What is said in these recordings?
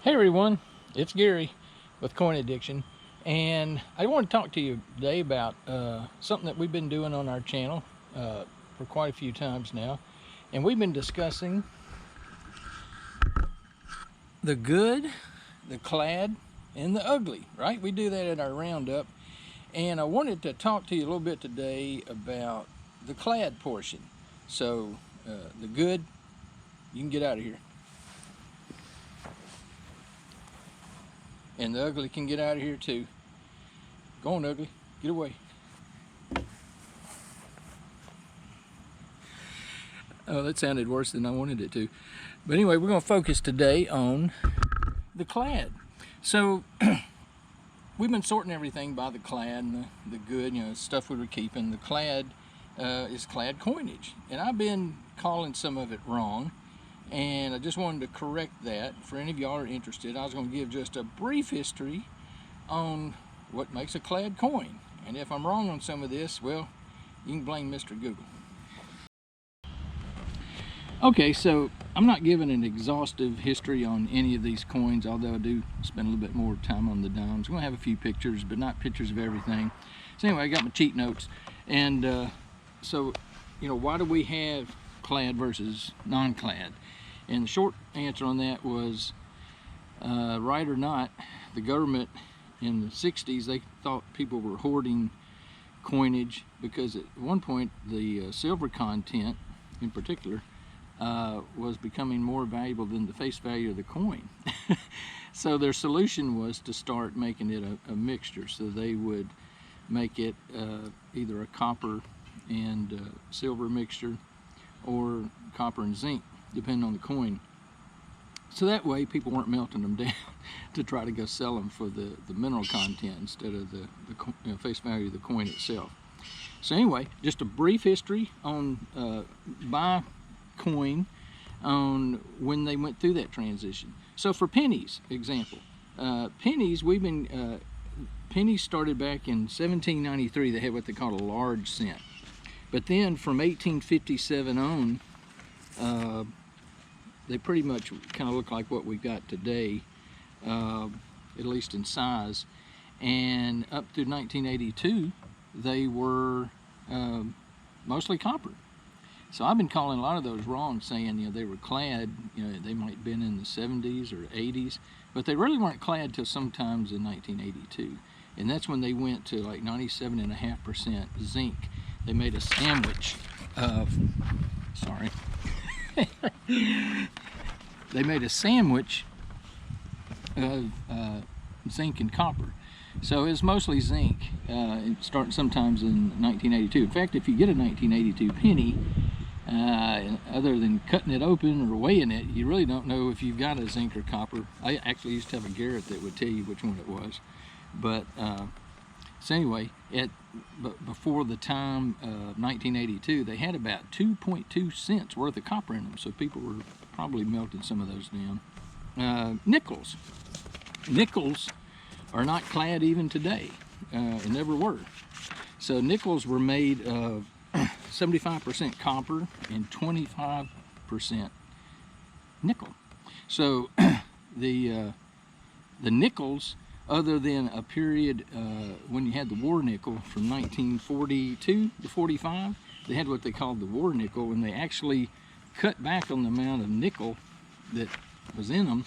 Hey everyone, it's Gary with Coinage Addiction, and I want to talk to you today about something that we've been doing on our channel for quite a few times now, and we've been discussing the good, the clad, and the ugly, right? We do that at our roundup, and I wanted to talk to you a little bit today about the clad portion. So the good, you can get out of here. And the ugly can get out of here too. Go on, ugly, get away. Oh, that sounded worse than I wanted it to. But anyway, we're going to focus today on the clad. So we've been sorting everything by the clad and the good, you know, stuff we were keeping. The clad is clad coinage, and I've been calling some of it wrong. And I just wanted to correct that. For any of y'all are interested, I was going to give just a brief history on what makes a clad coin. And if I'm wrong on some of this, well, you can blame Mr. Google. Okay, so I'm not giving an exhaustive history on any of these coins, although I do spend a little bit more time on the dimes. I'm going to have a few pictures, but not pictures of everything. So anyway, I got my cheat notes. And so, you know, why do we have clad versus non-clad? And the short answer on that was, right or not, the government in the 60s, they thought people were hoarding coinage because at one point the silver content in particular was becoming more valuable than the face value of the coin. So their solution was to start making it a mixture. So they would make it either a copper and silver mixture or copper and zinc, depending on the coin. So that way people weren't melting them down to try to go sell them for the mineral content instead of the you know, face value of the coin itself. So anyway, just a brief history on by coin on when they went through that transition. So for pennies, example, pennies, pennies started back in 1793. They had what they called a large cent. But then from 1857 on, they pretty much kind of look like what we've got today, at least in size. And up through 1982, they were mostly copper. So I've been calling a lot of those wrong, saying, you know, they were clad, you know, they might have been in the 70s or 80s, but they really weren't clad till sometimes in 1982. And that's when they went to like 97.5% zinc. They made a sandwich of, sorry. They made a sandwich of zinc and copper. So it's mostly zinc, starting sometimes in 1982. In fact, if you get a 1982 penny, other than cutting it open or weighing it, you really don't know if you've got a zinc or copper. I actually used to have a Garrett that would tell you which one it was. But so anyway, before the time of 1982, they had about 2.2 cents worth of copper in them, so people were probably melting some of those down. Nickels. Nickels are not clad even today, and never were. So nickels were made of 75% copper and 25% nickel. So the nickels, other than a period when you had the war nickel from 1942 to 45, they had what they called the war nickel, and they actually cut back on the amount of nickel that was in them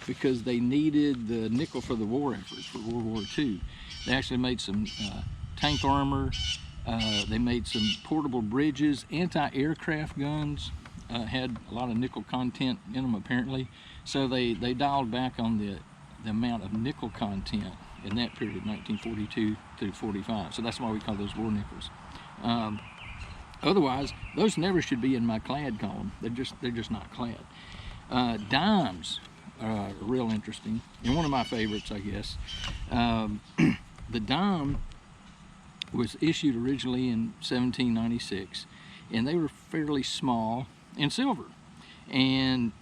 because they needed the nickel for the war efforts for World War II. They actually made some tank armor, they made some portable bridges, anti-aircraft guns had a lot of nickel content in them apparently, so they dialed back on the amount of nickel content in that period, 1942 through 45. So that's why we call those war nickels. Otherwise, those never should be in my clad column. They're just not clad. Dimes are real interesting, and one of my favorites, I guess. The dime was issued originally in 1796, and they were fairly small and silver. And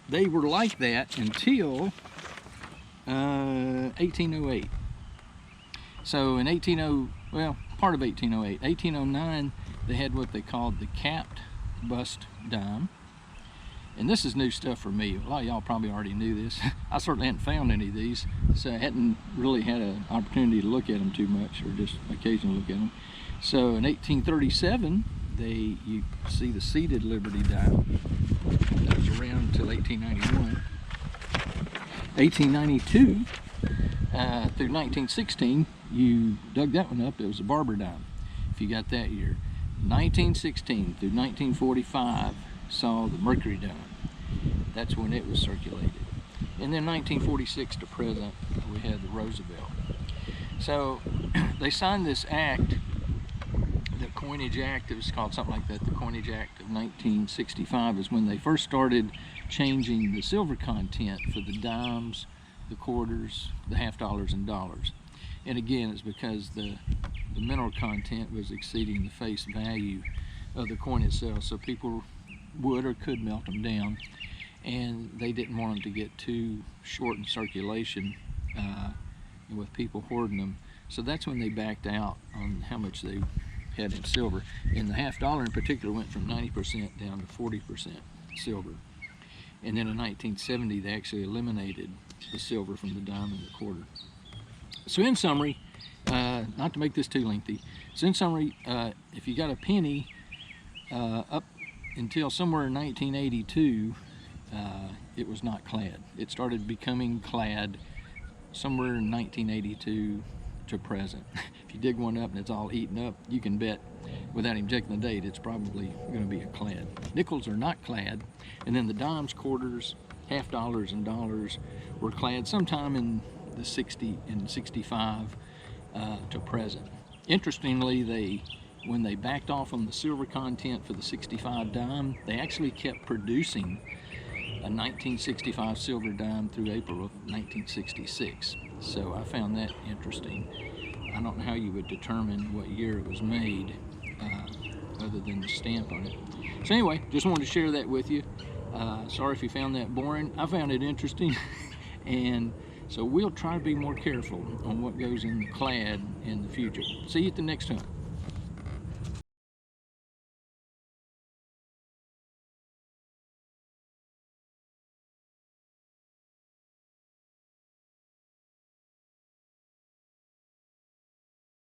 they were like that until 1808. So in part of 1809, they had what they called the capped bust dime. And this is new stuff for me. A lot of y'all probably already knew this. I certainly hadn't found any of these, so I hadn't really had an opportunity to look at them too much, or just occasionally look at them. So in 1837, you see the seated Liberty dime. That was around until 1891. 1892 through 1916, you dug that one up. It was a barber dime, if you got that year. 1916 through 1945 saw the Mercury dime. That's when it was circulated. And then 1946 to present, we had the Roosevelt. So they signed this act, the Coinage Act. It was called something like that. The Coinage Act of 1965 is when they first started changing the silver content for the dimes, the quarters, the half dollars, and dollars. And again, it's because the mineral content was exceeding the face value of the coin itself, so people would or could melt them down, and they didn't want them to get too short in circulation with people hoarding them. So that's when they backed out on how much they had in silver. And the half dollar in particular went from 90% down to 40% silver. And then in 1970 they actually eliminated the silver from the dime and the quarter. So in summary, not to make this too lengthy, so in summary, if you got a penny up until somewhere in 1982, it was not clad. It started becoming clad somewhere in 1982 to present. If you dig one up and it's all eaten up, you can bet without even checking the date, it's probably going to be a clad. Nickels are not clad, and then the dimes, quarters, half dollars, and dollars were clad sometime in the 60 and 65 to present. Interestingly, when they backed off on the silver content for the 65 dime, they actually kept producing a 1965 silver dime through April of 1966. So I found that interesting. I don't know how you would determine what year it was made other than the stamp on it. So anyway, just wanted to share that with you. Sorry if you found that boring. I found it interesting. And so we'll try to be more careful on what goes in the clad in the future. See you at the next time.